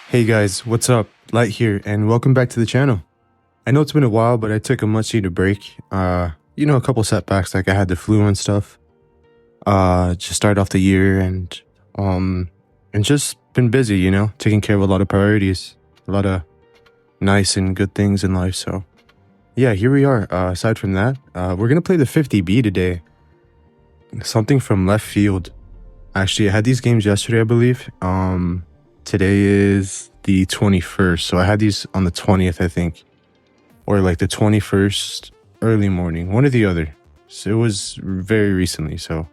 Hey guys, what's up? Light here, and welcome back to the channel. I know it's been a while, but I took a much needed break. A couple setbacks, like I had the flu and stuff. Just started off the year and just been busy, taking care of a lot of priorities, a lot of nice and good things in life. So yeah, here we are. Aside from that, we're gonna play the 50B today. Something from left field. Actually, I had these games yesterday, I believe. Today is the 21st, so I had these on the 20th, I think, or like the 21st early morning, one or the other. So it was very recently. So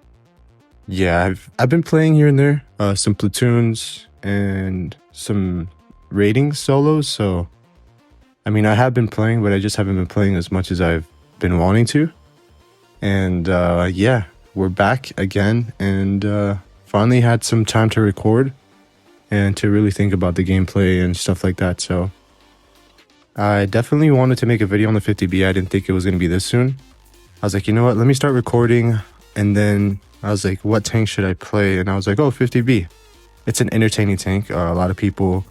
yeah, I've been playing here and there, some platoons and some raiding solos. So I mean, I have been playing, but I just haven't been playing as much as I've been wanting to. And yeah, we're back again, and finally had some time to record and to really think about the gameplay and stuff like that. So I definitely wanted to make a video on the 50B. I didn't think it was going to be this soon. I was like, you know what, let me start recording. And then I was like, what tank should I play? And I was like, oh, 50B. It's an entertaining tank. A lot of people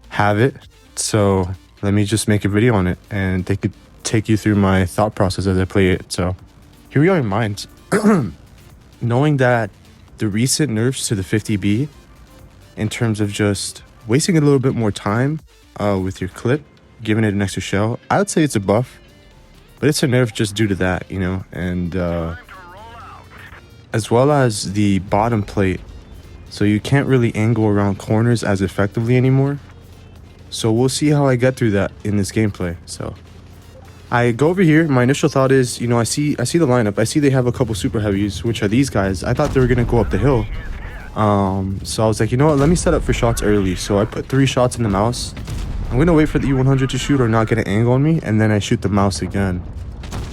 have it. So let me just make a video on it and take you through my thought process as I play it. So here we are in mind. Knowing that the recent nerfs to the 50B, in terms of just wasting a little bit more time with your clip, giving it an extra shell, I would say it's a buff, but it's a nerf just due to that, and as well as the bottom plate, so you can't really angle around corners as effectively anymore. So we'll see how I get through that in this gameplay. So I go over here. My initial thought is, I see the lineup. I see they have a couple super heavies, which are these guys. I thought they were gonna go up the hill. So I was like, you know what, let me set up for shots early. So I put 3 shots in the mouse. I'm gonna wait for the E100 to shoot or not get an angle on me, and then I shoot the mouse again.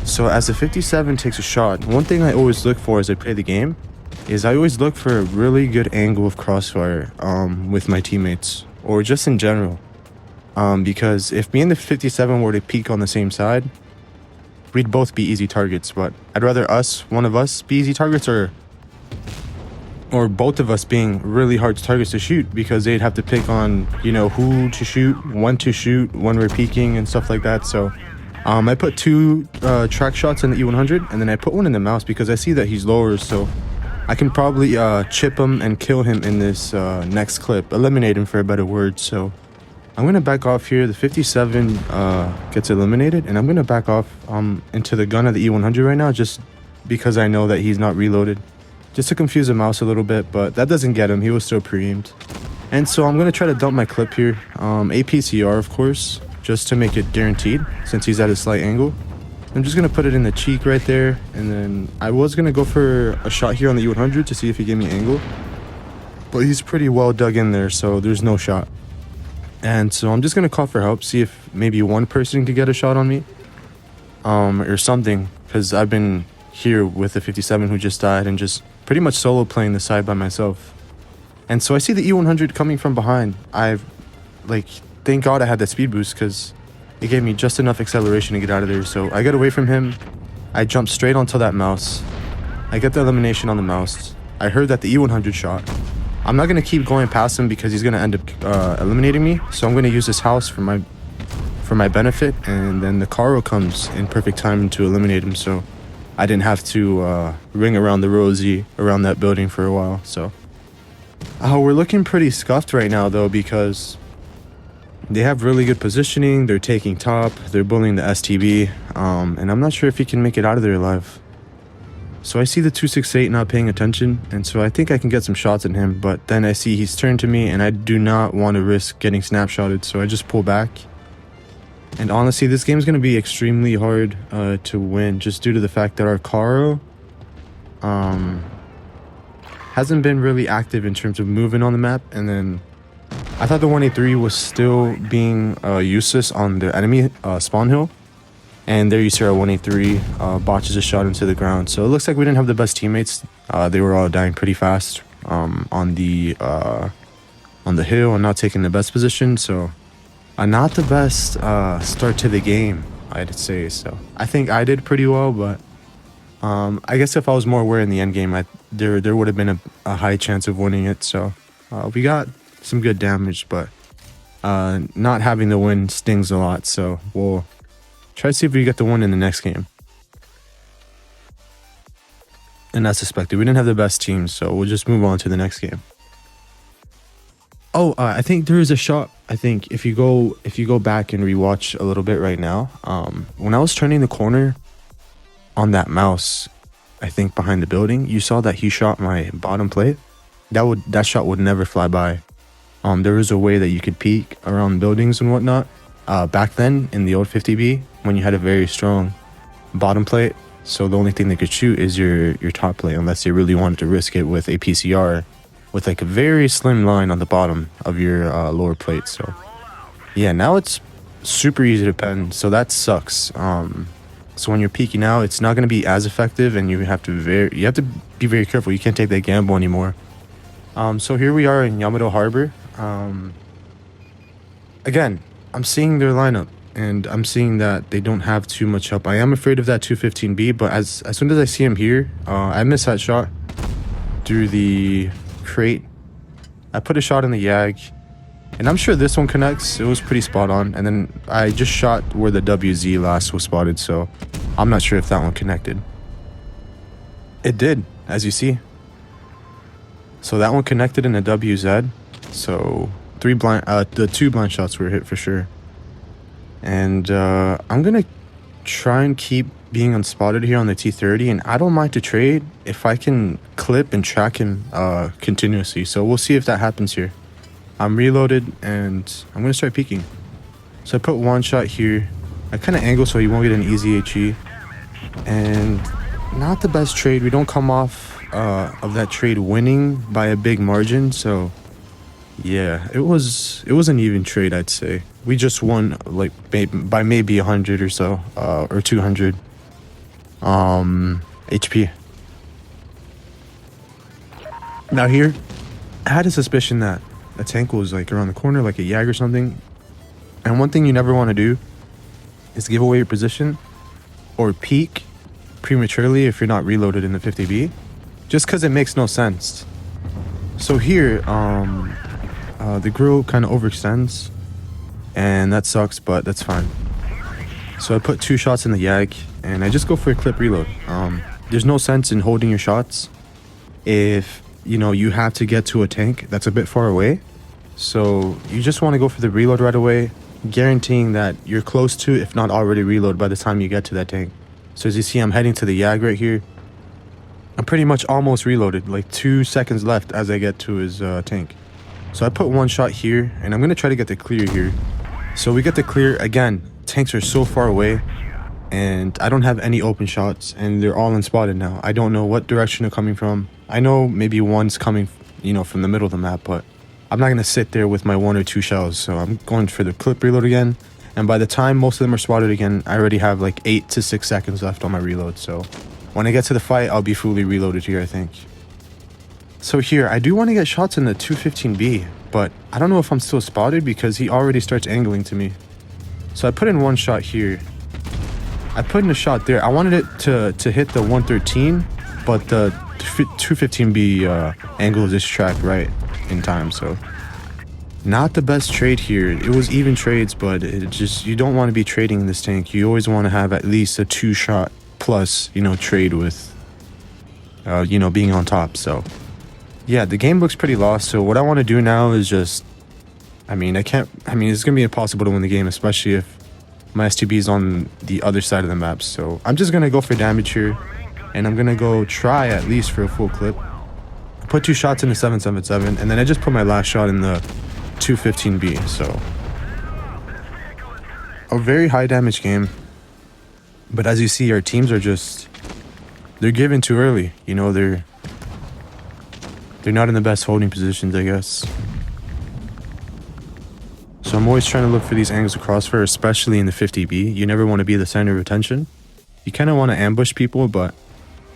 So as the 57 takes a shot, one thing I always look for as I play the game is I always look for a really good angle of crossfire with my teammates, or just in general. Because if me and the 57 were to peek on the same side, we'd both be easy targets. But I'd rather one of us be easy targets, or both of us being really hard targets to shoot, because they'd have to pick on, who to shoot, when to shoot, when we're peeking and stuff like that. So I put 2 track shots in the E100, and then I put one in the mouse because I see that he's lower, so I can probably chip him and kill him in this next clip, eliminate him for a better word. So I'm going to back off here. The 57 gets eliminated, and I'm going to back off into the gun of the E100 right now, just because I know that he's not reloaded. Just to confuse the mouse a little bit, but that doesn't get him. He was still pre-aimed. And so I'm going to try to dump my clip here. APCR, of course, just to make it guaranteed, since he's at a slight angle. I'm just going to put it in the cheek right there. And then I was going to go for a shot here on the E100 to see if he gave me angle. But he's pretty well dug in there, so there's no shot. And so I'm just going to call for help, see if maybe one person could get a shot on me. Or something, because I've been here with the 57 who just died and just pretty much solo playing the side by myself. And so I see the E100 coming from behind. Thank God I had that speed boost, because it gave me just enough acceleration to get out of there. So I get away from him. I jump straight onto that mouse. I get the elimination on the mouse. I heard that the E100 shot. I'm not going to keep going past him because he's going to end up eliminating me. So I'm going to use this house for my benefit. And then the Caro comes in perfect time to eliminate him. So I didn't have to ring around the rosy around that building for a while. So we're looking pretty scuffed right now, though, because they have really good positioning. They're taking top. They're bullying the STB. And I'm not sure if he can make it out of there alive. So I see the 268 not paying attention, and so I think I can get some shots at him, but then I see he's turned to me, and I do not want to risk getting snapshotted, so I just pull back. And honestly, this game's going to be extremely hard to win, just due to the fact that our Caro hasn't been really active in terms of moving on the map. And then I thought the 183 was still being useless on the enemy spawn hill. And there you see our 183 botches a shot into the ground. So it looks like we didn't have the best teammates. They were all dying pretty fast on the hill and not taking the best position. So not the best start to the game, I'd say. So I think I did pretty well, but I guess if I was more aware in the end game, there would have been a high chance of winning it. So we got some good damage, but not having the win stings a lot. So we'll try to see if we get the win in the next game. And as suspected, we didn't have the best team, so we'll just move on to the next game. Oh, I think there is a shot. I think if you go back and rewatch a little bit right now, when I was turning the corner on that mouse, I think behind the building, you saw that he shot my bottom plate. That shot would never fly by. There was a way that you could peek around buildings and whatnot. Back then in the old 50B, when you had a very strong bottom plate, so the only thing they could shoot is your top plate, unless they really wanted to risk it with a PCR with like a very slim line on the bottom of your lower plate. So yeah, now it's super easy to pen, so that sucks. So when you're peeking out, it's not going to be as effective, and you have to be very careful. You can't take that gamble anymore. So here we are in Yamato Harbor. Again, I'm seeing their lineup, and I'm seeing that they don't have too much help. I am afraid of that 215B, but as soon as I see him here, I missed that shot through the crate. I put a shot in the Yag, and I'm sure this one connects. It was pretty spot on, and then I just shot where the WZ last was spotted, so I'm not sure if that one connected. It did, as you see. So that one connected in a WZ. So the two blind shots were hit for sure. And I'm gonna try and keep being unspotted here on the T30, and I don't mind to trade if I can clip and track him continuously. So we'll see if that happens here. I'm reloaded, and I'm gonna start peeking. So I put one shot here. I kind of angle so he won't get an easy HE, and not the best trade. We don't come off of that trade winning by a big margin, so yeah, it was an even trade, I'd say. We just won like by maybe 100 or so, or 200 HP. Now here, I had a suspicion that a tank was like around the corner, like a Yag or something. And one thing you never want to do is give away your position or peek prematurely if you're not reloaded in the 50B, just because it makes no sense. So here, the grill kind of overextends, and that sucks, but that's fine. So I put 2 shots in the Yag, and I just go for a clip reload. There's no sense in holding your shots if you have to get to a tank that's a bit far away. So you just want to go for the reload right away, guaranteeing that you're close to, if not already reload by the time you get to that tank. So as you see, I'm heading to the Yag right here. I'm pretty much almost reloaded, like 2 seconds left as I get to his tank. So I put 1 shot here, and I'm going to try to get the clear here. So we get the clear. Again, tanks are so far away, and I don't have any open shots, and they're all unspotted now. I don't know what direction they're coming from. I know maybe one's coming, from the middle of the map, but I'm not going to sit there with my 1 or 2 shells. So I'm going for the clip reload again. And by the time most of them are spotted again, I already have like 8 to 6 seconds left on my reload. So when I get to the fight, I'll be fully reloaded here, I think. So here, I do want to get shots in the 215B, but I don't know if I'm still spotted because he already starts angling to me. So I put in 1 shot here. I put in a shot there. I wanted it to hit the 113, but the 215B angle is tracked right in time. So not the best trade here. It was even trades, but it just, you don't want to be trading in this tank. You always want to have at least a 2 shot plus, trade with, being on top. So yeah, the game looks pretty lost. So what I want to do now is just, it's going to be impossible to win the game, especially if my STB is on the other side of the map. So I'm just going to go for damage here, and I'm going to go try at least for a full clip. I put 2 shots in the 777, and then I just put my last shot in the 215B. So a very high damage game. But as you see, our teams are they're given too early. They're not in the best holding positions, I guess. So I'm always trying to look for these angles of crossfire, especially in the 50B. You never want to be the center of attention. You kind of want to ambush people, but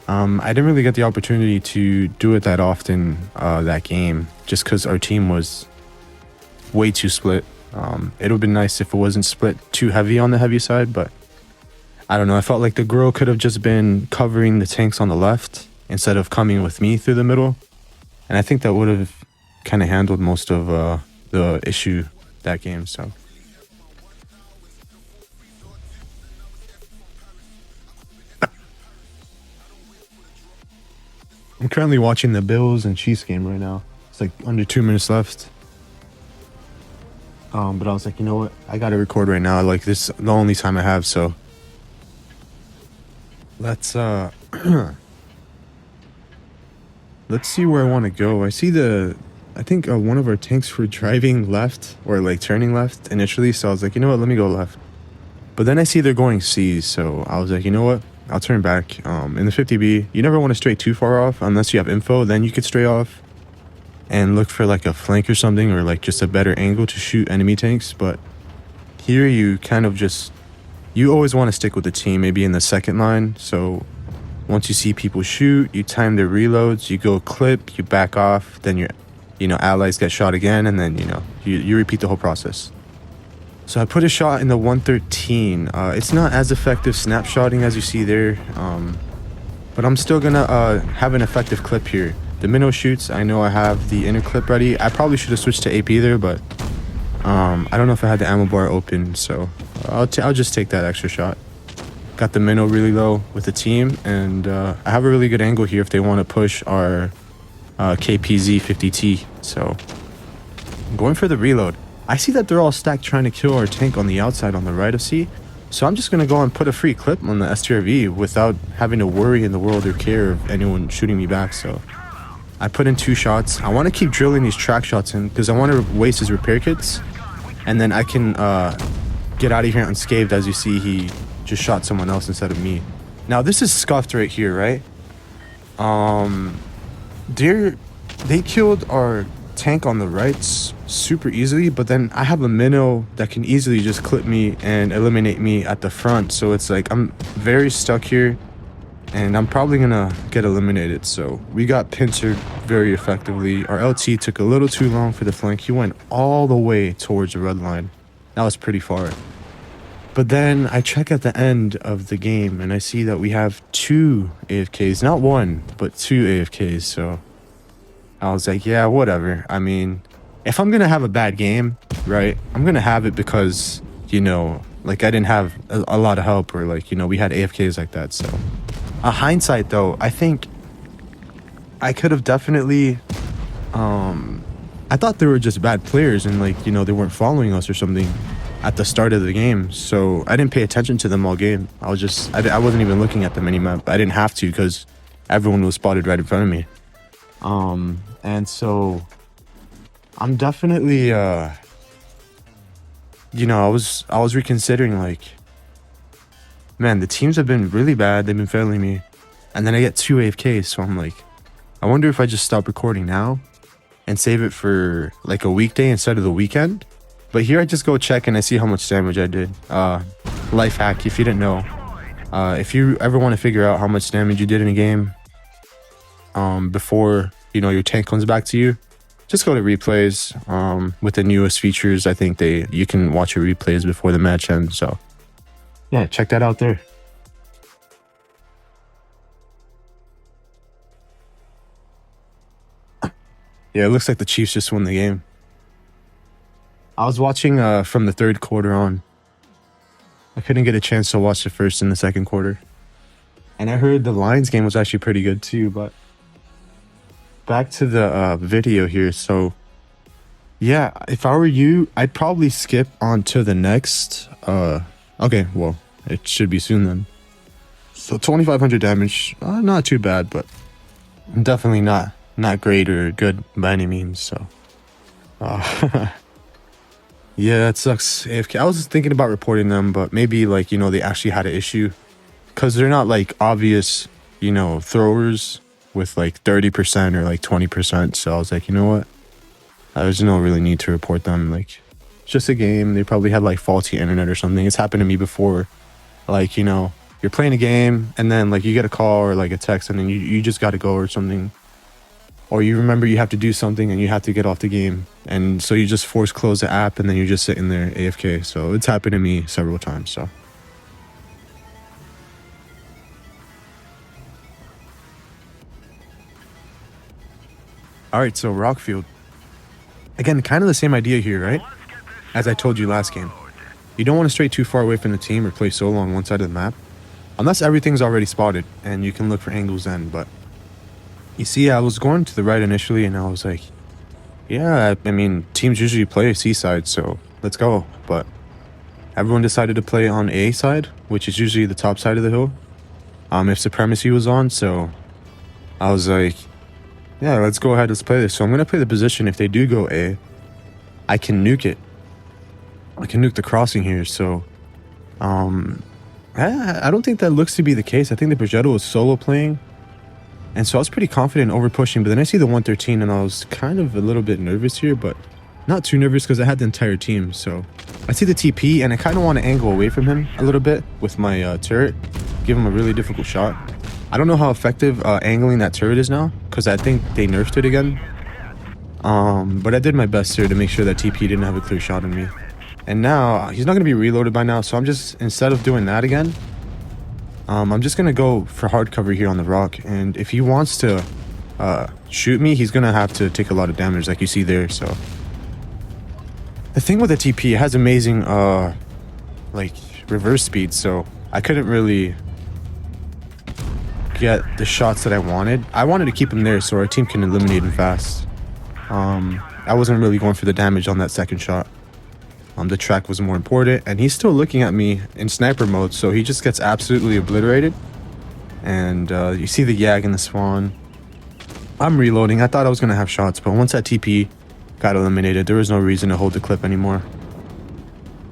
I didn't really get the opportunity to do it that often that game, just because our team was way too split. It would have been nice if it wasn't split too heavy on the heavy side, but I don't know. I felt like the girl could have just been covering the tanks on the left instead of coming with me through the middle. And I think that would have kind of handled most of the issue that game. So I'm currently watching the Bills and Chiefs game right now. It's like under 2 minutes left. But I was like, you know what? I gotta record right now. Like, this is the only time I have, so let's let's see where I want to go. I see I think one of our tanks were driving left or like turning left initially, so I was like, you know what? Let me go left. But then I see they're going C's, so I was like, you know what? I'll turn back. In the 50B, you never want to stray too far off unless you have info. Then you could stray off and look for like a flank or something, or like just a better angle to shoot enemy tanks. But here you kind of just, you always want to stick with the team, maybe in the second line. So once you see people shoot, you time their reloads, you go clip, you back off, then your, allies get shot again, and then, you repeat the whole process. So I put a shot in the 113. It's not as effective snapshotting as you see there, but I'm still gonna have an effective clip here. The minnow shoots, I know I have the inner clip ready. I probably should have switched to AP there, but I don't know if I had the ammo bar open, so I'll just take that extra shot. Got the minnow really low with the team, and I have a really good angle here if they want to push our KPZ 50T. So I'm going for the reload. I see that they're all stacked trying to kill our tank on the outside on the right of C. So I'm just going to go and put a free clip on the STRV without having to worry in the world or care of anyone shooting me back. So I put in 2 shots. I want to keep drilling these track shots in because I want to waste his repair kits. And then I can get out of here unscathed. As you see, he just shot someone else instead of me. Now this is scuffed right here, right? They killed our tank on the right super easily, but then I have a minnow that can easily just clip me and eliminate me at the front. So it's like I'm very stuck here, and I'm probably gonna get eliminated. So we got pincered very effectively. Our LT took a little too long for the flank. He went all the way towards the red line. That was pretty far. But then I check at the end of the game and I see that we have 2 AFKs, not 1, but 2 AFKs. So I was like, yeah, whatever. I mean, if I'm gonna have a bad game, right, I'm gonna have it because, like I didn't have a lot of help, or like, we had AFKs like that. So hindsight though, I think I could have definitely, I thought they were just bad players and like, they weren't following us or something at the start of the game. So I didn't pay attention to them all game. I wasn't even looking at the minimap. I didn't have to because everyone was spotted right in front of me. And so I'm definitely, I was reconsidering, like, man, the teams have been really bad. They've been failing me. And then I get 2 AFKs. So I'm like, I wonder if I just stop recording now and save it for like a weekday instead of the weekend. But here I just go check and I see how much damage I did. Life hack, if you didn't know. If you ever want to figure out how much damage you did in a game, before, your tank comes back to you, just go to replays. With the newest features, I think you can watch your replays before the match ends. So yeah, check that out there. Yeah, it looks like the Chiefs just won the game. I was watching from the 3rd quarter on. I couldn't get a chance to watch the 1st and the 2nd quarter. And I heard the Lions game was actually pretty good too, but back to the video here. So yeah, if I were you, I'd probably skip on to the next. Okay, well, it should be soon then. So 2,500 damage, not too bad, but definitely not great or good by any means. So yeah, it sucks. AFK. I was just thinking about reporting them, but maybe like, they actually had an issue because they're not like obvious, throwers with like 30% or like 20%. So I was like, you know what? There's no really need to report them. Like, it's just a game. They probably had like faulty internet or something. It's happened to me before. Like, you're playing a game and then like you get a call or like a text and then you just got to go or something. Or you remember you have to do something and you have to get off the game. And so you just force close the app and then you're just sitting there AFK. So it's happened to me several times. So all right, so Rockfield. Again, kind of the same idea here, right? as I told you last game. You don't want to stray too far away from the team or play solo on one side of the map, unless everything's already spotted and you can look for angles then. But you see, I was going to the right initially and I was like, yeah, I mean, teams usually play seaside, so let's go. But everyone decided to play on A side, which is usually the top side of the hill, if Supremacy was on. So I was like, yeah, let's go ahead, let's play this. So I'm going to play the position. If they do go A, I can nuke it. I can nuke the crossing here. So I don't think that looks to be the case. I think the Progetto was solo playing, and so I was pretty confident over pushing. But then I see the 113 and I was kind of a little bit nervous here, but not too nervous because I had the entire team. So I see the TP and I kind of want to angle away from him a little bit with my turret, give him a really difficult shot. I don't know how effective angling that turret is now because I think they nerfed it again. But I did my best here to make sure that TP didn't have a clear shot on me. And now he's not going to be reloaded by now, so I'm just, instead of doing that again, I'm just going to go for hard cover here on the rock. And if he wants to shoot me, he's going to have to take a lot of damage like you see there. So the thing with the TP, it has amazing like reverse speed, so I couldn't really get the shots that I wanted. I wanted to keep him there so our team can eliminate him fast. I wasn't really going for the damage on that second shot. The track was more important, and he's still looking at me in sniper mode, so he just gets absolutely obliterated. And you see the Yag in the spawn. I'm reloading. I thought I was going to have shots, but once that TP got eliminated, there was no reason to hold the clip anymore.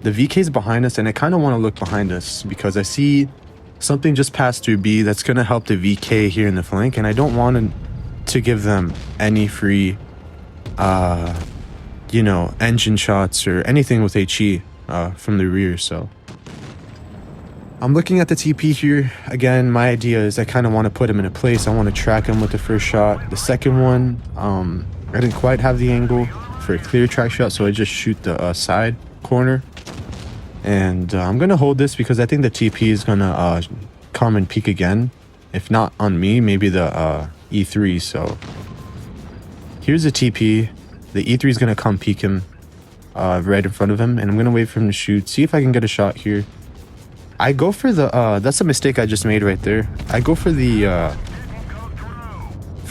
The VK's behind us, and I kind of want to look behind us because I see something just passed through B that's going to help the VK here in the flank, and I don't want to give them any free you know, engine shots or anything with HE from the rear. So I'm looking at the TP here. Again, my idea is I kind of want to put him in a place. I want to track him with the first shot. The second one, I didn't quite have the angle for a clear track shot, so I just shoot the side corner. And I'm going to hold this because I think the TP is going to come and peek again. If not on me, maybe the E3. So here's the TP. The E3 is going to come peek him right in front of him, and I'm going to wait for him to shoot, see if I can get a shot here. I go for the, that's a mistake I just made right there. I go for the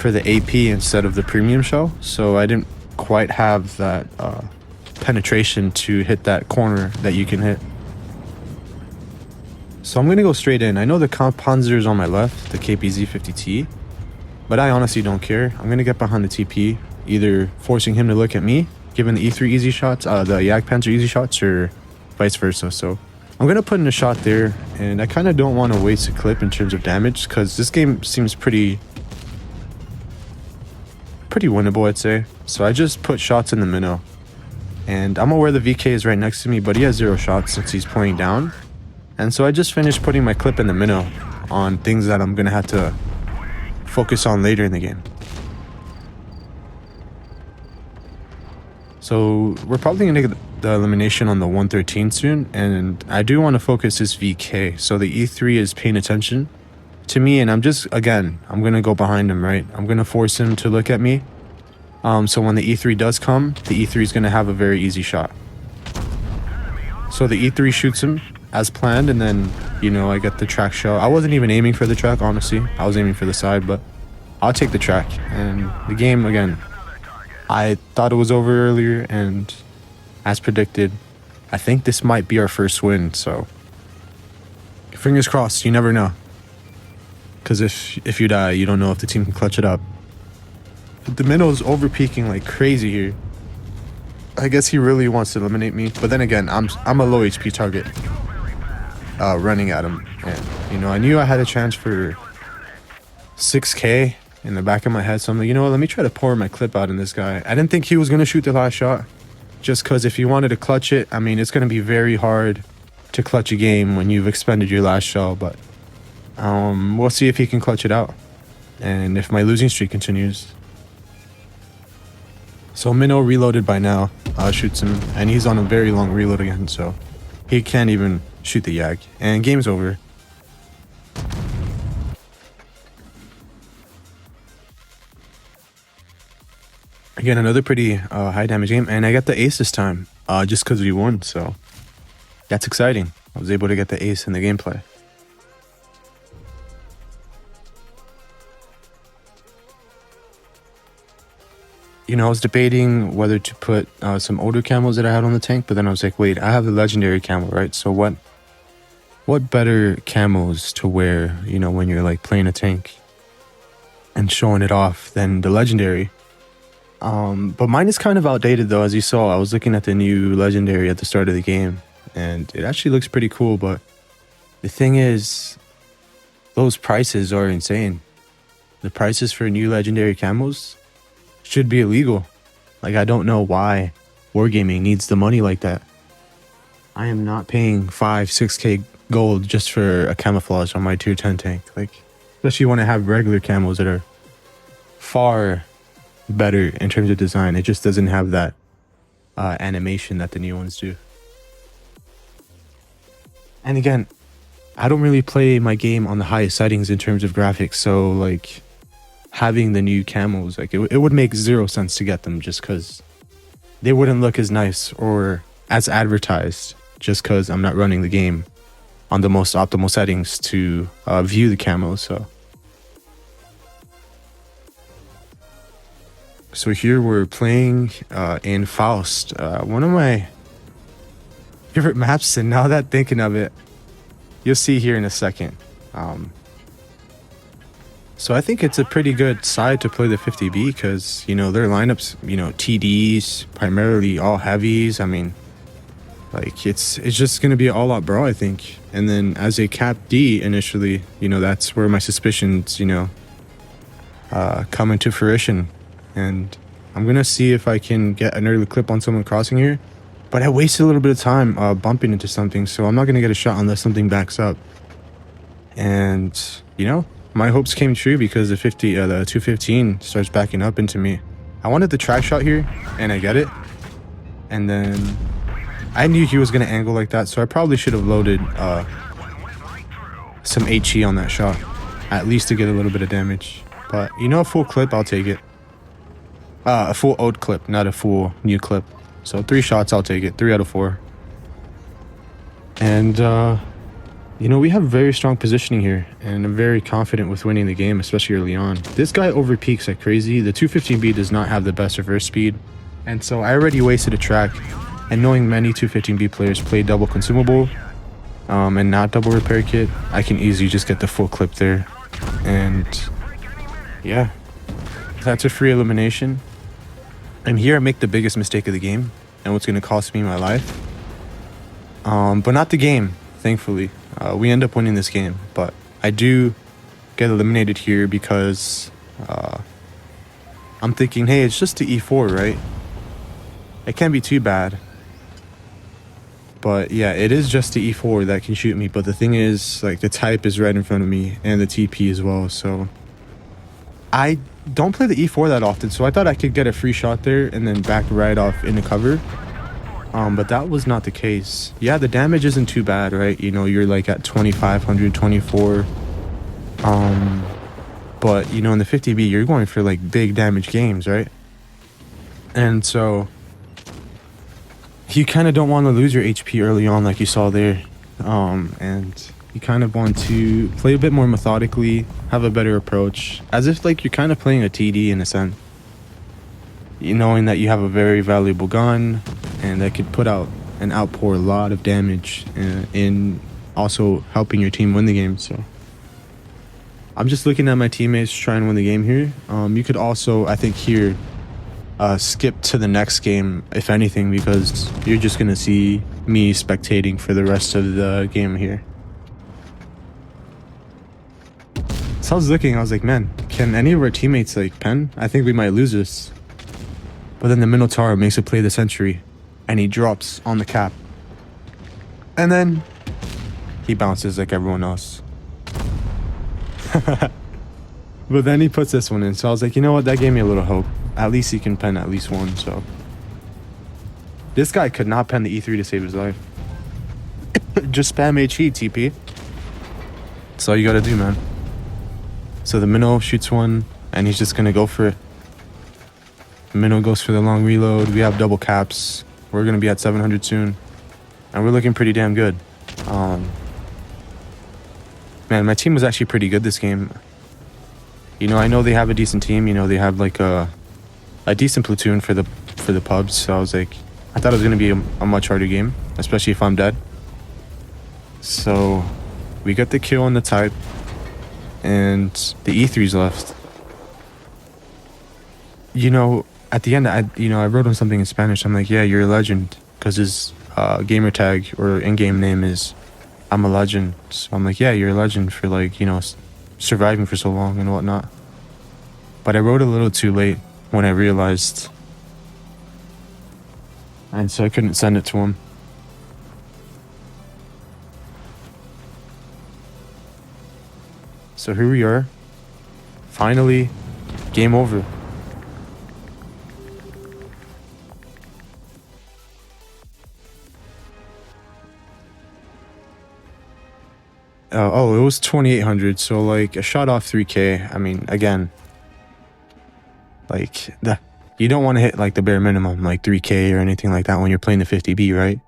AP instead of the premium shell, so I didn't quite have that penetration to hit that corner that you can hit. So I'm going to go straight in. I know the Panzer is on my left, the KPZ-50T, but I honestly don't care. I'm going to get behind the TP, either forcing him to look at me, giving the E3 easy shots, the Yak Panzer easy shots, or vice versa. So I'm going to put in a shot there, and I kind of don't want to waste a clip in terms of damage, because this game seems pretty winnable, I'd say. So I just put shots in the minnow, and I'm aware the VK is right next to me, but he has 0 shots since he's playing down. And so I just finished putting my clip in the minnow on things that I'm going to have to focus on later in the game. So we're probably going to get the elimination on the 113 soon, and I do want to focus this VK. So the E3 is paying attention to me, and I'm just, again, I'm going to go behind him, right? I'm going to force him to look at me. So when the E3 does come, the E3 is going to have a very easy shot. So the E3 shoots him as planned, and then, you know, I get the track shell. I wasn't even aiming for the track, honestly. I was aiming for the side, but I'll take the track. And the game, again, I thought it was over earlier, and as predicted, I think this might be our first win. So fingers crossed. You never know, because if you die, you don't know if the team can clutch it up. But the minnow's over peaking like crazy here. I guess he really wants to eliminate me, but then again, I'm a low HP target running at him, and you know, I knew I had a chance for 6K in the back of my head, so I'm like, you know what, let me try to pour my clip out in this guy. I didn't think he was going to shoot the last shot, just because if you wanted to clutch it, I mean, it's going to be very hard to clutch a game when you've expended your last shell, but we'll see if he can clutch it out, and if my losing streak continues. So Minnow reloaded by now, shoots him, and he's on a very long reload again, so he can't even shoot the Yag, and game's over. Again, another pretty high damage game, and I got the ace this time, just because we won, so that's exciting. I was able to get the ace in the gameplay. You know, I was debating whether to put some older camos that I had on the tank, but then I was like, wait, I have the legendary camo, right? So what better camos to wear, you know, when you're like playing a tank and showing it off than the legendary? But mine is kind of outdated though, as you saw. I was looking at the new legendary at the start of the game, and it actually looks pretty cool, but the thing is, those prices are insane. The prices for new legendary camos should be illegal. Like, I don't know why Wargaming needs the money like that. I am not paying 5-6k gold just for a camouflage on my tier 10 tank. Like, especially when I have regular camos that are far better in terms of design. It just doesn't have that animation that the new ones do. And again, I don't really play my game on the highest settings in terms of graphics, so like having the new camos, like it would make zero sense to get them just because they wouldn't look as nice or as advertised, just because I'm not running the game on the most optimal settings to view the camos. So here we're playing in Faust, one of my favorite maps, and now that thinking of it, you'll see here in a second. So I think it's a pretty good side to play the 50B because, you know, their lineups, you know, TDs, primarily all heavies. I mean, like, it's just going to be all out brawl, I think. And then as a cap D initially, you know, that's where my suspicions, you know, come into fruition. And I'm going to see if I can get an early clip on someone crossing here. But I wasted a little bit of time bumping into something, so I'm not going to get a shot unless something backs up. And, you know, my hopes came true because the 215 starts backing up into me. I wanted the track shot here, and I get it. And then I knew he was going to angle like that, so I probably should have loaded some HE on that shot, at least to get a little bit of damage. But, you know, a full clip, I'll take it. A full old clip, not a full new clip. So 3 shots, I'll take it. 3 out of 4. And, you know, we have very strong positioning here, and I'm very confident with winning the game, especially early on. This guy over peaks like crazy. The 215B does not have the best reverse speed, and so I already wasted a track. And knowing many 215B players play double consumable and not double repair kit, I can easily just get the full clip there. And yeah, that's a free elimination. And here I make the biggest mistake of the game and what's going to cost me my life. But not the game, thankfully. We end up winning this game, but I do get eliminated here because I'm thinking, hey, it's just the E4, right? It can't be too bad. But yeah, it is just the E4 that can shoot me. But the thing is, like, the type is right in front of me and the TP as well. So I don't play the E4 that often, so I thought I could get a free shot there and then back right off into cover. But that was not the case. Yeah, the damage isn't too bad, right? You know, you're like at 2,500, 24. But, you know, in the 50B, you're going for like big damage games, right? And so you kind of don't want to lose your HP early on like you saw there. And you kind of want to play a bit more methodically, have a better approach, as if like you're kind of playing a TD in a sense. You knowing that you have a very valuable gun and that could put out and outpour a lot of damage in also helping your team win the game. So I'm just looking at my teammates try and win the game here. You could also, I think here, skip to the next game, if anything, because you're just going to see me spectating for the rest of the game here. So I was looking, I was like, man, can any of our teammates like pen? I think we might lose this. But then the Minotaur makes it play the century, and he drops on the cap. And then he bounces like everyone else. But then he puts this one in, so I was like, you know what, that gave me a little hope. At least he can pen at least one, so. This guy could not pen the E3 to save his life. Just spam HE, TP. That's all you gotta do, man. So the Minnow shoots one, and he's just gonna go for it. Minnow goes for the long reload. We have double caps. We're going to be at 700 soon. And we're looking pretty damn good. Man, my team was actually pretty good this game. You know, I know they have a decent team. You know, they have like a decent platoon for the pubs. So I was like, I thought it was going to be a much harder game, especially if I'm dead. So we got the kill on the type. And the E3's left. You know, at the end, I wrote him something in Spanish. I'm like, yeah, you're a legend. Because his gamer tag or in-game name is I'm a legend. So I'm like, yeah, you're a legend for like, you know, surviving for so long and whatnot. But I wrote a little too late when I realized. And so I couldn't send it to him. So here we are. Finally, game over. It was 2,800, so like a shot off 3K. I mean, again, like you don't want to hit like the bare minimum, like 3K or anything like that when you're playing the 50B, right?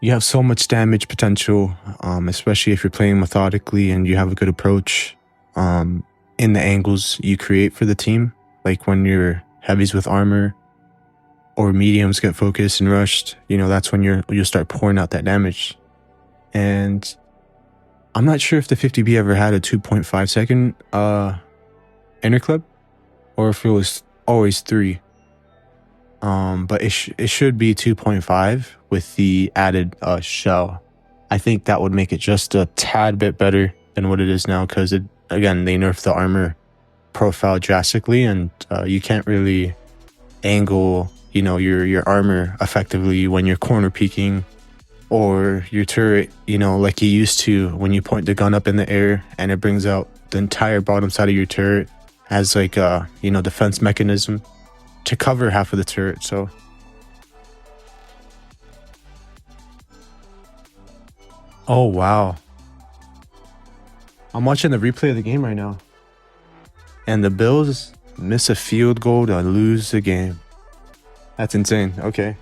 You have so much damage potential, especially if you're playing methodically and you have a good approach in the angles you create for the team. Like when your heavies with armor or mediums get focused and rushed, you know, that's when you'll start pouring out that damage. And I'm not sure if the 50B ever had a 2.5 second interclip or if it was always 3. But it should be 2.5 with the added shell. I think that would make it just a tad bit better than what it is now because again, they nerfed the armor profile drastically and you can't really angle, you know, your armor effectively when you're corner peeking or your turret, you know, like you used to when you point the gun up in the air and it brings out the entire bottom side of your turret as like a, you know, defense mechanism to cover half of the turret. So oh wow, I'm watching the replay of the game right now and the Bills miss a field goal to lose the game. That's insane. Okay.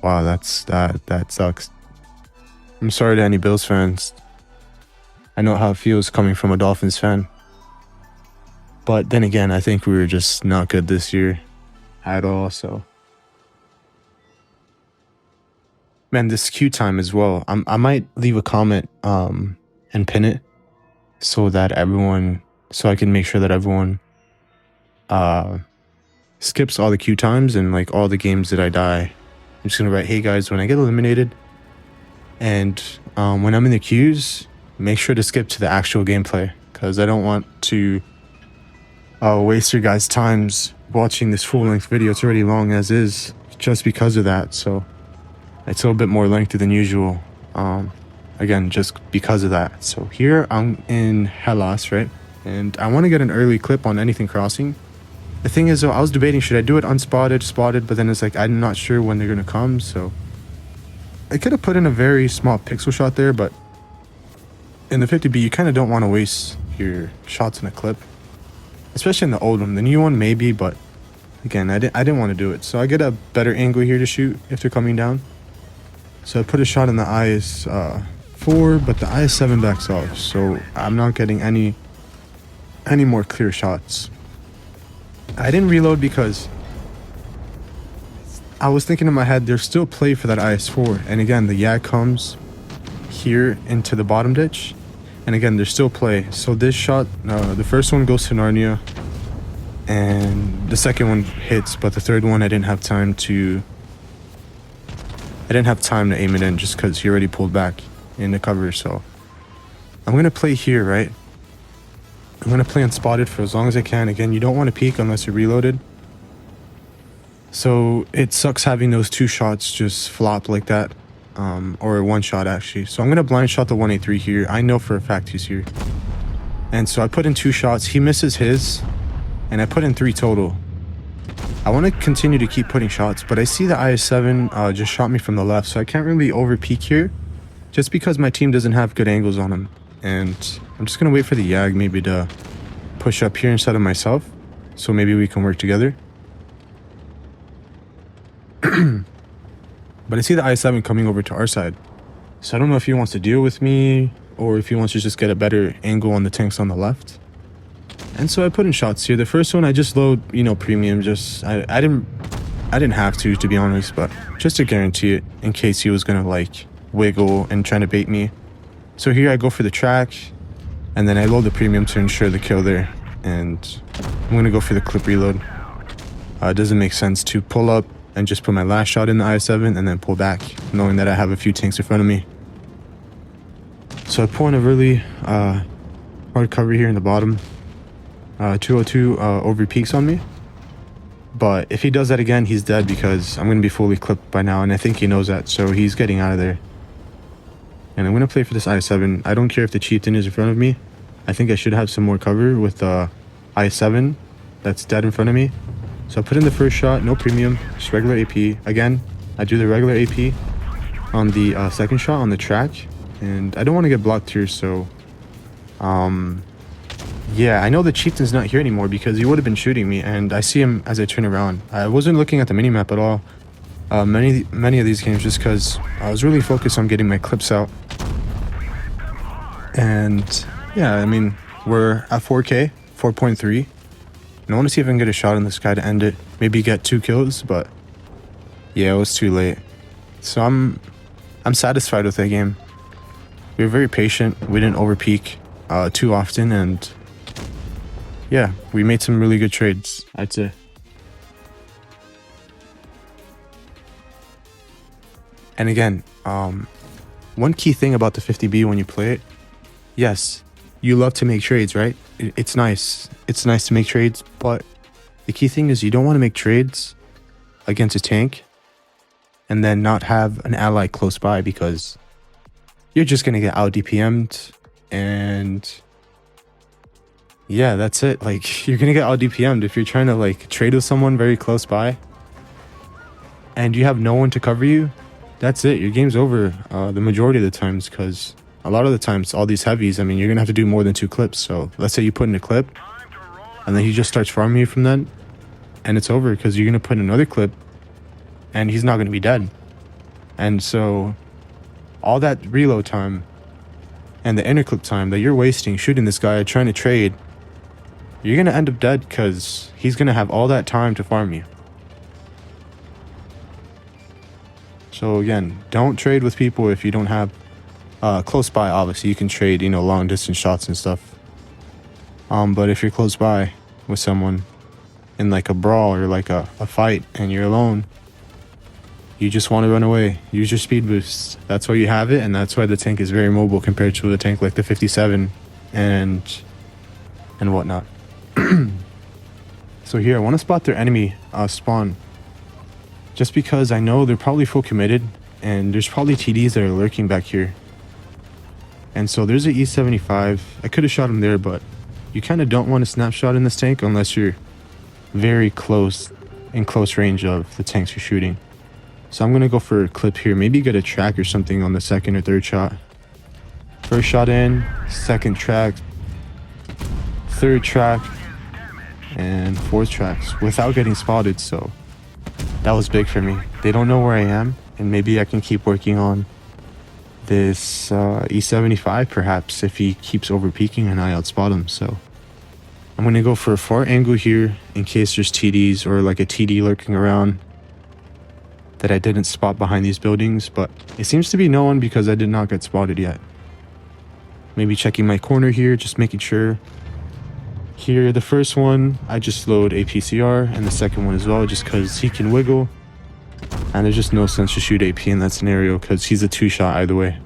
Wow, that sucks. I'm sorry to any Bills fans. I know how it feels coming from a Dolphins fan. But then again, I think we were just not good this year at all, so. Man, this queue time as well. I might leave a comment and pin it so that I can make sure that everyone skips all the queue times and like all the games that I die. I'm just gonna write, hey guys, when I get eliminated and when I'm in the queues, make sure to skip to the actual gameplay because I don't want to waste your guys' times watching this full-length video. It's already long as is just because of that, so it's a little bit more lengthy than usual. Again, just because of that. So here I'm in Hellas, right? And I want to get an early clip on anything crossing. The thing is, though, I was debating, should I do it unspotted, spotted, but then it's like, I'm not sure when they're going to come, so I could have put in a very small pixel shot there, but in the 50B, you kind of don't want to waste your shots in a clip, especially in the old one. The new one, maybe, but again, I didn't want to do it. So I get a better angle here to shoot if they're coming down. So I put a shot in the IS-4, but the IS-7 backs off, so I'm not getting any more clear shots. I didn't reload because I was thinking in my head, there's still play for that IS-4. And again, the YAG comes here into the bottom ditch. And again, there's still play. So this shot, the first one goes to Narnia. And the second one hits, but the third one I didn't have time to aim it in just because he already pulled back in the cover. So I'm going to play here, right? I'm going to play unspotted for as long as I can. Again, you don't want to peek unless you're reloaded. So it sucks having those two shots just flop like that. Or one shot, actually. So I'm going to blind shot the 183 here. I know for a fact he's here. And so I put in 2 shots. He misses his. And I put in 3 total. I want to continue to keep putting shots. But I see the IS-7 just shot me from the left. So I can't really over peek here. just because my team doesn't have good angles on him. And I'm just going to wait for the Yag maybe to push up here instead of myself. So maybe we can work together. But I see the I-7 coming over to our side. So I don't know if he wants to deal with me or if he wants to just get a better angle on the tanks on the left. And so I put in shots here. The first one I just load, you know, premium. Just I didn't have to be honest, but just to guarantee it in case he was gonna like wiggle and trying to bait me. So here I go for the track, and then I load the premium to ensure the kill there. And I'm gonna go for the clip reload. It doesn't make sense to pull up and just put my last shot in the I-7 and then pull back, knowing that I have a few tanks in front of me. So I pull in a really hard cover here in the bottom. 202 over peaks on me. But if he does that again, he's dead because I'm going to be fully clipped by now. And I think he knows that, so he's getting out of there. And I'm going to play for this I-7. I don't care if the chieftain is in front of me. I think I should have some more cover with the I-7 that's dead in front of me. So I put in the first shot, no premium, just regular AP. Again, I do the regular AP on the second shot on the track. And I don't want to get blocked here, so... yeah, I know the chieftain's not here anymore because he would have been shooting me, and I see him as I turn around. I wasn't looking at the minimap at all. Many of these games, just because I was really focused on getting my clips out. And yeah, I mean, we're at 4K, 4.3. And I want to see if I can get a shot on this guy to end it. Maybe get 2 kills, but yeah, it was too late. So I'm satisfied with that game. We were very patient. We didn't overpeak too often, and yeah, we made some really good trades, I'd say. And again, one key thing about the 50B when you play it, yes, you love to make trades, right? It's nice. It's nice to make trades, but the key thing is you don't want to make trades against a tank and then not have an ally close by, because you're just going to get out DPM'd, and yeah, that's it. Like, you're going to get out DPM'd if you're trying to like trade with someone very close by and you have no one to cover you. That's it. Your game's over the majority of the times, because a lot of the times all these heavies, I mean, you're going to have to do more than 2 clips. So let's say you put in a clip and then he just starts farming you from then, and it's over because you're going to put in another clip and he's not going to be dead. And so all that reload time and the interclip time that you're wasting shooting this guy trying to trade, you're going to end up dead because he's going to have all that time to farm you. So again, don't trade with people if you don't have close by. Obviously you can trade, you know, long distance shots and stuff, but if you're close by with someone in like a brawl or like a fight and you're alone, you just want to run away. Use your speed boost. That's why you have it, and that's why the tank is very mobile compared to a tank like the 57 and whatnot. So here I want to spot their enemy spawn, just because I know they're probably full committed and there's probably TDs that are lurking back here. And so there's an E75. I could have shot him there, but you kind of don't want to snapshot in this tank unless you're very close, in close range of the tanks you're shooting. So I'm going to go for a clip here, maybe get a track or something on the second or third shot. First shot in, second track, third track, and fourth tracks without getting spotted. So that was big for me. They don't know where I am, and maybe I can keep working on this E75 perhaps if he keeps over peaking and I outspot him. So I'm going to go for a far angle here in case there's TDs or like a TD lurking around that I didn't spot behind these buildings, but it seems to be no one because I did not get spotted yet. Maybe checking my corner here, just making sure. Here, the first one, I just load APCR, and the second one as well, just because he can wiggle. And there's just no sense to shoot AP in that scenario because he's a 2-shot either way.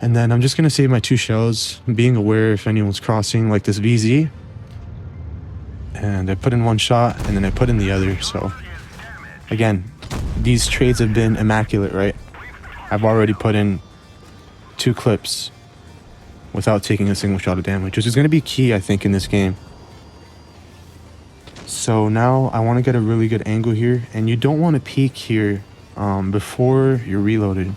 And then I'm just going to save my 2 shells, being aware if anyone's crossing like this VZ. And I put in 1 shot, and then I put in the other. So again, these trades have been immaculate, right? I've already put in 2 clips without taking a single shot of damage, which is going to be key, I think, in this game. So now I want to get a really good angle here, and you don't want to peek here before you're reloaded.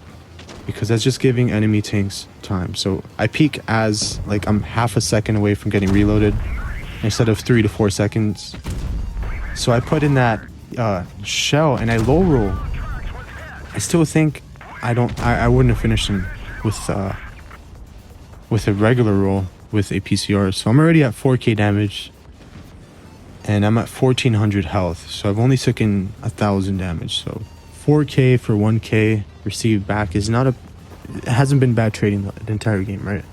because that's just giving enemy tanks time. So I peek as like I'm half a second away from getting reloaded instead of 3 to 4 seconds. So I put in that shell and I low roll. I still think I wouldn't have finished him with a regular roll with a PCR. So I'm already at 4k damage and I'm at 1400 health. So I've only taken 1000 damage. So 4k for 1k received back is not it hasn't been bad trading the entire game, right?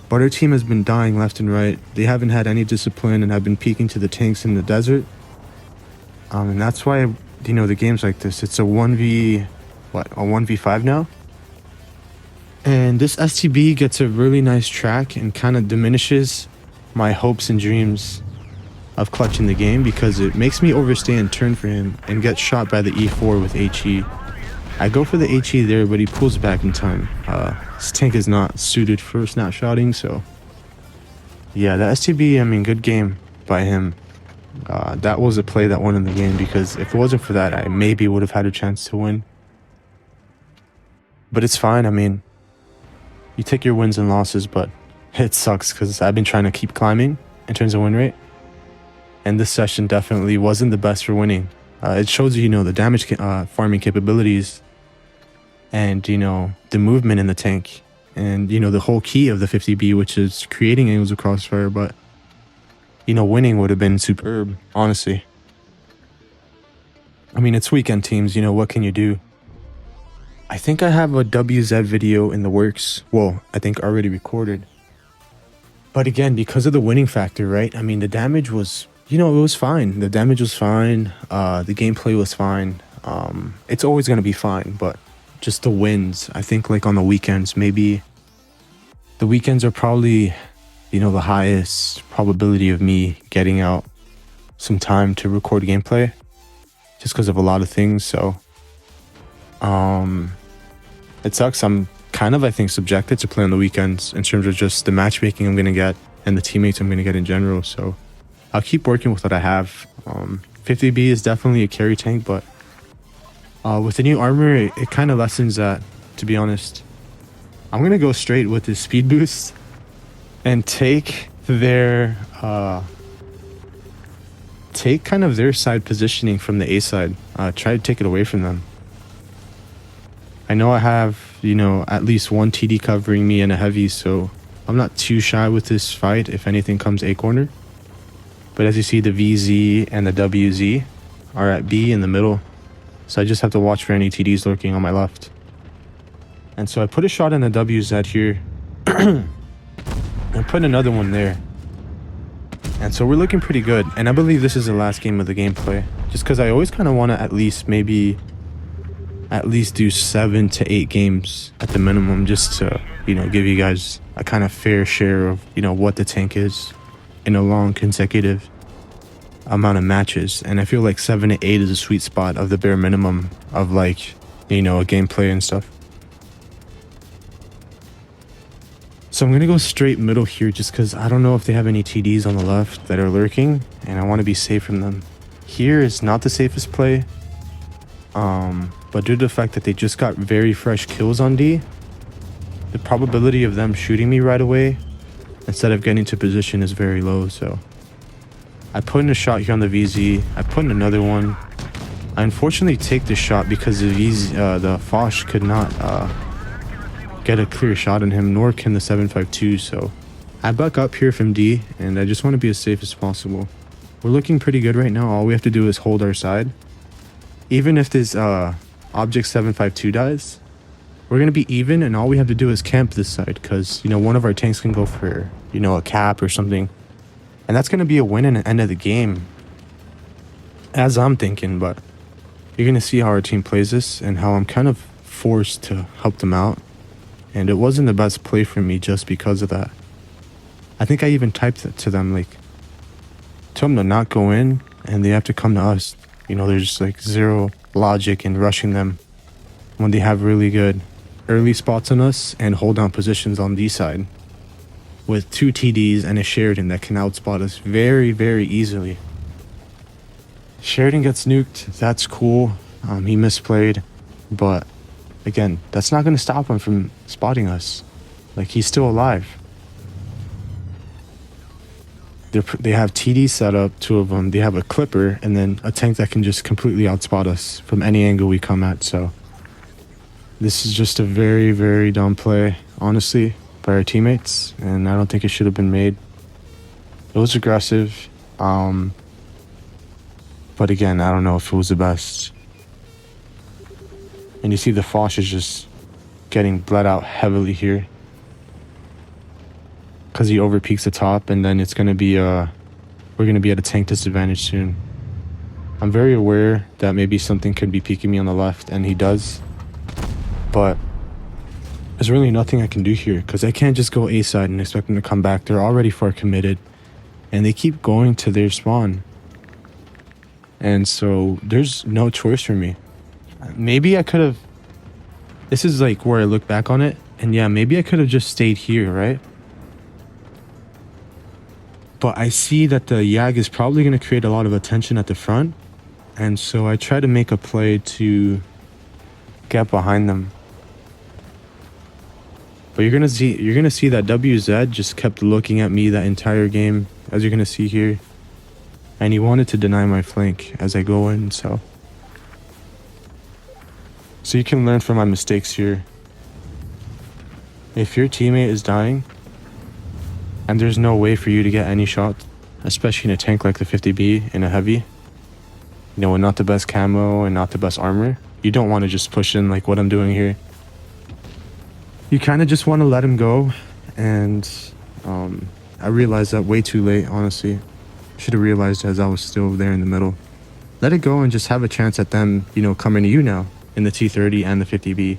But our team has been dying left and right. They haven't had any discipline and have been peeking to the tanks in the desert. And that's why, you know, the games like this, it's a 1v5 now. And this STB gets a really nice track and kind of diminishes my hopes and dreams of clutching the game because it makes me overstay and turn for him and get shot by the E4 with HE. I go for the HE there, but he pulls back in time. His tank is not suited for snapshotting, so yeah, the STB, I mean, good game by him. That was a play that won in the game because if it wasn't for that, I maybe would have had a chance to win. But it's fine. I mean, you take your wins and losses, but it sucks because I've been trying to keep climbing in terms of win rate. And this session definitely wasn't the best for winning. It shows you, you know, the damage farming capabilities and, you know, the movement in the tank and, you know, the whole key of the 50B, which is creating angles of crossfire. But, you know, winning would have been superb, honestly. I mean, it's weekend teams, you know, what can you do? I think I have a WZ video in the works. Well, I think already recorded. But again, because of the winning factor, right? I mean, the damage was, you know, it was fine. The damage was fine. The gameplay was fine. It's always going to be fine, but just the wins. I think like on the weekends, maybe the weekends are probably, you know, the highest probability of me getting out some time to record gameplay just because of a lot of things. So, it sucks. I'm kind of, I think, subjected to play on the weekends in terms of just the matchmaking I'm going to get and the teammates I'm going to get in general. So I'll keep working with what I have. 50B is definitely a carry tank, but with the new armor, it kind of lessens that, to be honest. I'm going to go straight with this speed boost and take their kind of their side positioning from the A side. Try to take it away from them. I know I have, you know, at least one TD covering me and a heavy, so I'm not too shy with this fight if anything comes A corner. But as you see, the VZ and the WZ are at B in the middle, so I just have to watch for any TDs lurking on my left. And so I put a shot in the WZ here and put another one there. And so we're looking pretty good, and I believe this is the last game of the gameplay, just because I always kind of want to at least do 7 to 8 games at the minimum, just to, you know, give you guys a kind of fair share of, you know, what the tank is in a long consecutive amount of matches. And I feel like 7 to 8 is a sweet spot of the bare minimum of, like, you know, a gameplay and stuff. So I'm gonna go straight middle here just because I don't know if they have any TDs on the left that are lurking, and I want to be safe from them. Here is not the safest play, but due to the fact that they just got very fresh kills on D, the probability of them shooting me right away instead of getting to position is very low. So I put in a shot here on the VZ. I put in another one. I unfortunately take this shot because the Foch could not get a clear shot on him, nor can the 7.52. So I buck up here from D, and I just want to be as safe as possible. We're looking pretty good right now. All we have to do is hold our side. Even if this Object 7.52 dies, we're going to be even, and all we have to do is camp this side because, you know, one of our tanks can go for, you know, a cap or something. And that's going to be a win and an end of the game, as I'm thinking. But you're going to see how our team plays this and how I'm kind of forced to help them out. And it wasn't the best play for me just because of that. I think I even typed it to them, like, tell them to not go in and they have to come to us. You know, there's like zero logic in rushing them when they have really good early spots on us and hold down positions on D side with 2 TDs and a Sheridan that can outspot us very, very easily. Sheridan gets nuked. That's cool. He misplayed, but again, that's not going to stop him from spotting us. Like, he's still alive. They have TD set up, 2 of them. They have a clipper and then a tank that can just completely outspot us from any angle we come at. So this is just a very, very dumb play, honestly, by our teammates. And I don't think it should have been made. It was aggressive. But again, I don't know if it was the best. And you see the Foch is just getting bled out heavily here. Because he overpeaks the top, and then it's going to be, we're going to be at a tank disadvantage soon. I'm very aware that maybe something could be peeking me on the left, and he does. But there's really nothing I can do here, because I can't just go A side and expect them to come back. They're already far committed, and they keep going to their spawn. And so there's no choice for me. Maybe I could have... This is like where I look back on it, and yeah, maybe I could have just stayed here, right? But I see that the Yag is probably going to create a lot of attention at the front. And so I try to make a play to get behind them. But you're going to see that WZ just kept looking at me that entire game, as you're going to see here. And he wanted to deny my flank as I go in, so you can learn from my mistakes here. If your teammate is dying, and there's no way for you to get any shot, especially in a tank like the 50B in a heavy, you know, with not the best camo and not the best armor, you don't want to just push in like what I'm doing here. You kind of just want to let him go, and I realized that way too late, honestly. Should have realized as I was still there in the middle. Let it go and just have a chance at them, you know, coming to you now in the T30 and the 50B.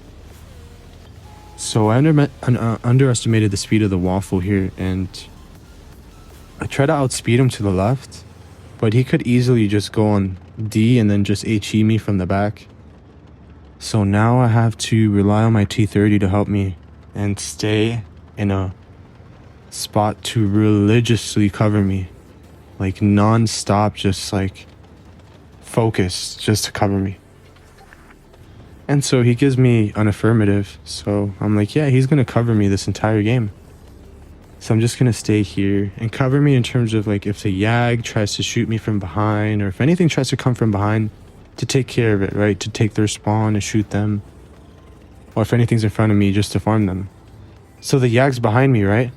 So I underestimated the speed of the waffle here, and I tried to outspeed him to the left, but he could easily just go on D and then just HE me from the back. So now I have to rely on my T30 to help me and stay in a spot to religiously cover me. Like non-stop, just like focused just to cover me. And so he gives me an affirmative. So I'm like, yeah, he's going to cover me this entire game. So I'm just going to stay here and cover me in terms of like if the Yag tries to shoot me from behind, or if anything tries to come from behind, to take care of it, right? To take their spawn and shoot them. Or if anything's in front of me, just to farm them. So the Yag's behind me, right?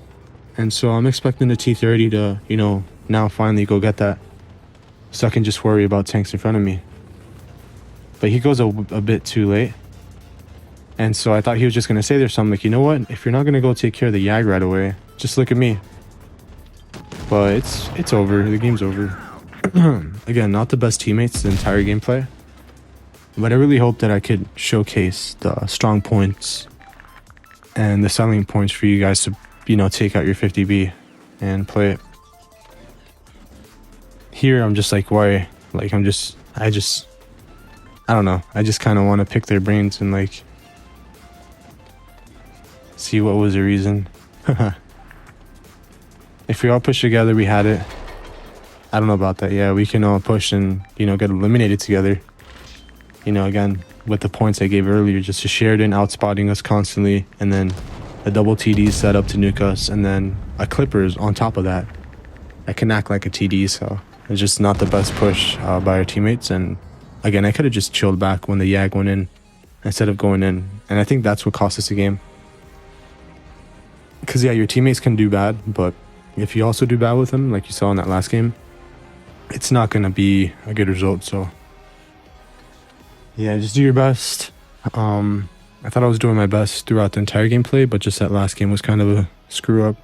And so I'm expecting the T30 to, you know, now finally go get that. So I can just worry about tanks in front of me. But he goes a bit too late. And so I thought he was just going to say there something like, you know what? If you're not going to go take care of the Yag right away, just look at me. But it's over. The game's over. Again, not the best teammates the entire gameplay. But I really hope that I could showcase the strong points and the selling points for you guys to, you know, take out your 50B and play it. Here, I'm just like, why? Like, I don't know. I just kind of want to pick their brains and like see what was the reason. If we all push together, we had it. I don't know about that. Yeah, we can all push and, you know, get eliminated together. You know, again, with the points I gave earlier, just a Sheridan outspotting us constantly, and then a double TD set up to nuke us, and then a Clippers on top of that. I can act like a TD, so it's just not the best push by our teammates. And again, I could have just chilled back when the Yag went in instead of going in. And I think that's what cost us the game. Because, yeah, your teammates can do bad, but if you also do bad with them, like you saw in that last game, it's not going to be a good result. So, yeah, just do your best. I thought I was doing my best throughout the entire gameplay, but just that last game was kind of a screw up.